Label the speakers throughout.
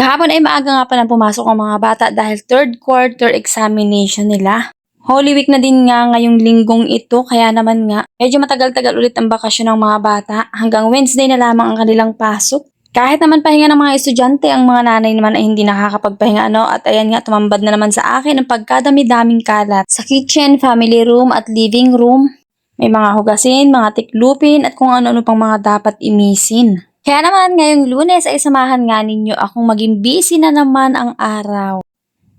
Speaker 1: Kahapon ay maaga nga palang pumasok ang mga bata dahil third quarter examination nila. Holy Week na din nga ngayong linggong ito, kaya naman nga medyo matagal-tagal ulit ang bakasyon ng mga bata. Hanggang Wednesday na lamang ang kanilang pasok. Kahit naman pahinga ng mga estudyante, ang mga nanay naman ay hindi nakakapagpahinga at ayan nga tumambad na naman sa akin ang pagkadami-daming kalat sa kitchen, family room at living room. May mga hugasin, mga tiklupin at kung ano-ano pang mga dapat imisin. Kaya naman ngayong Lunes ay samahan nga ninyo akong maging busy na naman ang araw.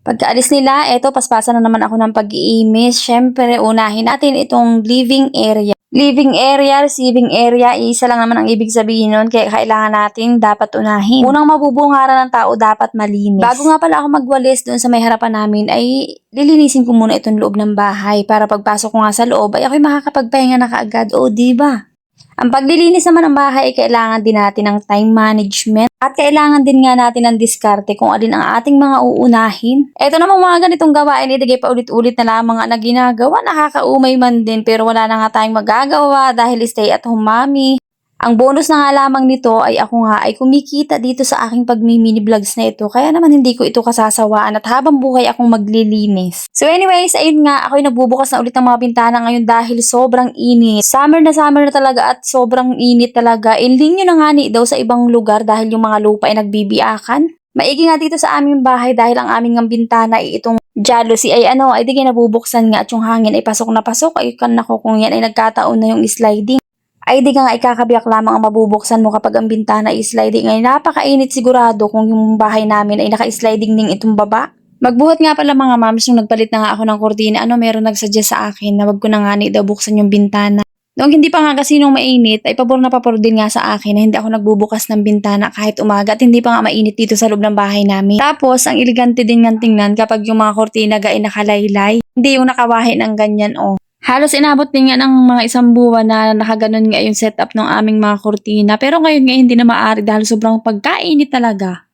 Speaker 1: Pagkaalis nila, eto paspasan na naman ako ng pag-iimis. Syempre, unahin natin itong living area. Living area, receiving area, isa lang naman ang ibig sabihin nun, kaya kailangan natin dapat unahin. Unang mabubungaran ng tao dapat malinis. Bago nga pala ako magwalis doon sa may harapan namin, ay lilinisin ko muna itong loob ng bahay para pagpasok ko nga sa loob ay ako'y makakapagpahinga na kaagad. O, diba? Ang paglilinis naman ng bahay ay kailangan din natin ng time management at kailangan din nga natin ng diskarte kung alin ang ating mga uunahin. Ito namang mga ganitong gawain, idigay pa ulit-ulit na lamang na ginagawa, nakakaumay man din pero wala na nga tayong magagawa dahil stay at home mommy. Ang bonus na nga lamang nito ay ako nga ay kumikita dito sa aking pag-mini vlogs na ito. Kaya naman hindi ko ito kasasawaan at habang buhay akong maglilinis. So anyways, ayun nga, ako'y nagbubukas na ulit ng mga bintana ngayon dahil sobrang init. Summer na talaga at sobrang init talaga. Iling nyo na nga ni daw sa ibang lugar dahil yung mga lupa ay nagbibiakan. Maigi nga dito sa aming bahay dahil ang aming ng bintana ay itong jealousy ay ay di nabubuksan nga at yung hangin ay pasok na pasok. Ay kan ako kung yan ay nagkataon na yung sliding. Ay di ka nga ikakabiyak lamang ang mabubuksan mo kapag ang bintana ay sliding. Ay napakainit sigurado kung yung bahay namin ay naka-sliding din itong baba. Magbuhat nga pala mga moms nung nagpalit na nga ako ng kurtina. Meron nagsuggest sa akin na wag ko na nga daw buksan yung bintana. Noong hindi pa nga kasi nung mainit ay pabor na pabor din nga sa akin na hindi ako nagbubukas ng bintana kahit umaga at hindi pa nga mainit dito sa loob ng bahay namin. Tapos ang elegante din nga tingnan kapag yung mga kurtina ay nakalaylay. Hindi yung nakawahi ng ganyan Halos inabot din nga ng mga isang buwan na nakaganon nga yung setup ng aming mga kurtina. Pero ngayon nga hindi na maaari dahil sobrang pagkainit talaga.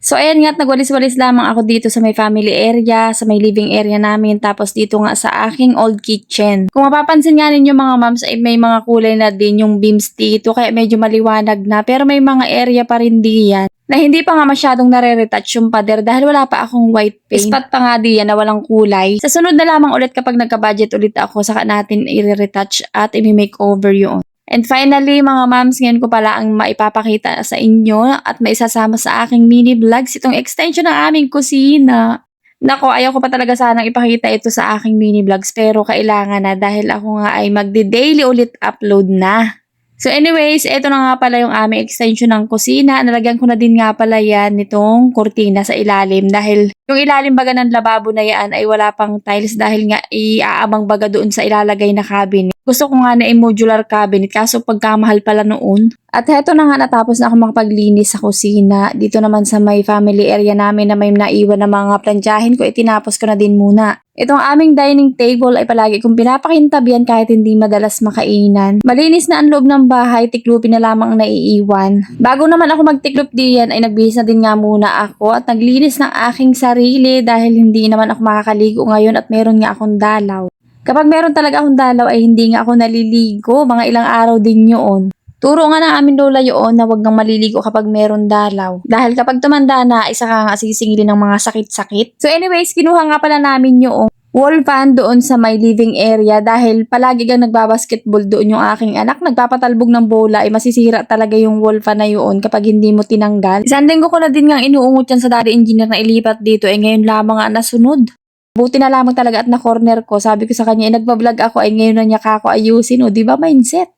Speaker 1: So ayan nga, nagwalis-walis lamang ako dito sa may family area, sa may living area namin, tapos dito nga sa aking old kitchen. Kung mapapansin nga ninyo mga moms, ay may mga kulay na din yung beams dito, kaya medyo maliwanag na. Pero may mga area pa rin diyan na hindi pa nga masyadong nare-retouch yung pader dahil wala pa akong white paint. Spot pa nga diyan na walang kulay. Sa sunod na lamang ulit kapag nagka-budget ulit ako, saka natin i-retouch at i-makeover yun. And finally, mga moms, ngayon ko pala ang maipapakita sa inyo at maisasama sa aking mini vlogs itong extension ng aming kusina. Nako, ayaw ko pa talaga sanang ipakita ito sa aking mini vlogs pero kailangan na dahil ako nga ay magde-daily ulit upload na. So anyways, ito na nga pala yung aming extension ng kusina. Nalagyan ko na din nga pala yan nitong kurtina sa ilalim dahil yung ilalim baga ng lababo na yan ay wala pang tiles dahil nga iaabang baga doon sa ilalagay na cabinet. Gusto ko nga na modular cabinet kaso pagkamahal pala noon. At heto na nga natapos na ako makapaglinis sa kusina. Dito naman sa may family area namin na may naiwan na mga plantsahin ko, itinapos ko na din muna. Itong aming dining table ay palagi kong pinapakintabihan kahit hindi madalas makainan. Malinis na ang loob ng bahay, tiklupin na lamang ang naiiwan. Bago naman ako magtiklop diyan ay nagbihis na din nga muna ako at naglinis ng aking sarili dahil hindi naman ako makakaligo ngayon at meron nga akong dalaw. Kapag meron talaga akong dalaw ay hindi nga ako naliligo, mga ilang araw din yun. Turo nga ng aming lola yun na wag nang maliligo kapag meron dalaw. Dahil kapag tumanda na, isa ka nga sisingilin ng mga sakit-sakit. So anyways, kinuha nga pala namin yung wall fan doon sa my living area dahil palagi kang nagbabasketball doon yung aking anak. Nagpapatalbog ng bola ay masisira talaga yung wall fan na yun kapag hindi mo tinanggal. Isang linggo ko na din nga inuungot yan sa daddy engineer na ilipat dito ngayon lamang nga nasunod. Buti na lamang talaga at na corner ko. Sabi ko sa kanya, nagbablog ako ay ngayon na niya kako ayusin. O, di ba mindset?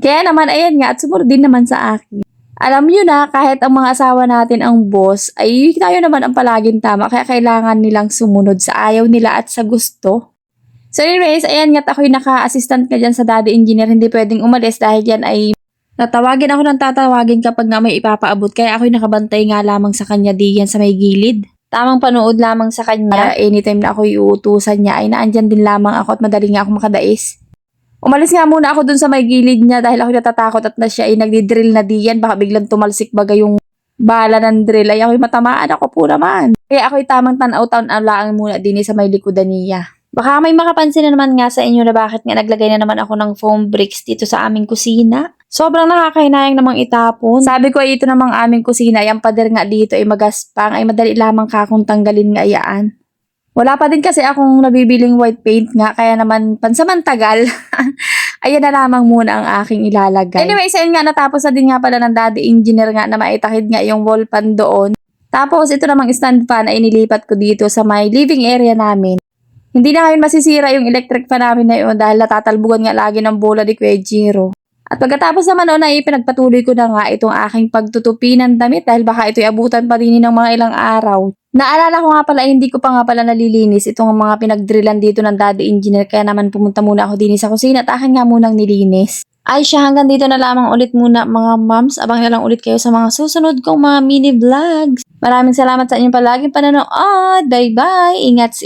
Speaker 1: Kaya naman, ayan nga, at sumunod din naman sa akin. Alam nyo na, kahit ang mga asawa natin ang boss, ay tayo naman ang palaging tama. Kaya kailangan nilang sumunod sa ayaw nila at sa gusto. So anyways, ayan nga, ako'y naka-assistant ka dyan sa daddy engineer. Hindi pwedeng umalis dahil yan ay tatawagin ako ng tatawagin kapag nga may ipapaabot. Kaya ako'y nakabantay nga lamang sa kanya diyan sa may gilid. Tamang panood lamang sa kanya. Anytime na ako'y uutusan niya, ay naandyan din lamang ako at madali nga ako makadais. Umalis nga muna ako dun sa may gilid niya dahil ako natatakot at na siya ay nagdi-drill na diyan. Baka biglang tumalsik baga yung bala ng drill. Ay ako'y matamaan ako po naman. Kaya ako'y tamang tanaw-tanaw lang muna din sa may likodan niya. Baka may makapansin na naman nga sa inyo na bakit nga naglagay na naman ako ng foam bricks dito sa aming kusina. Sobrang nakakahinayang namang itapon. Sabi ko ay ito namang aming kusina, yung pader nga dito ay magaspang, ay madali lamang kakong tanggalin nga iyaan. Wala pa din kasi akong nabibiling white paint nga, kaya naman pansamantagal. Ayan na lamang muna ang aking ilalagay. Anyway, sa nga natapos na din nga pala ng daddy engineer nga na maitakid nga yung wall pan doon. Tapos ito namang stand fan ay nilipat ko dito sa my living area namin. Hindi na ngayon masisira yung electric fan namin na yun dahil natatalbugan nga lagi ng bola ni Kuya Jiro. At pagkatapos naman noon ay pinagpatuloy ko na nga itong aking pagtutupi ng damit dahil baka ito'y abutan pa rin ng mga ilang araw. Naalala ko nga pala, hindi ko pa nga pala nalilinis itong mga pinagdrillan dito ng daddy engineer, kaya naman pumunta muna ako din sa kusina at akin nga munang nilinis. Ay siya, hanggang dito na lamang ulit muna mga moms. Abang na lang ulit kayo sa mga susunod kong mga mini vlogs. Maraming salamat sa inyong palaging panonood. Bye bye! Ingat.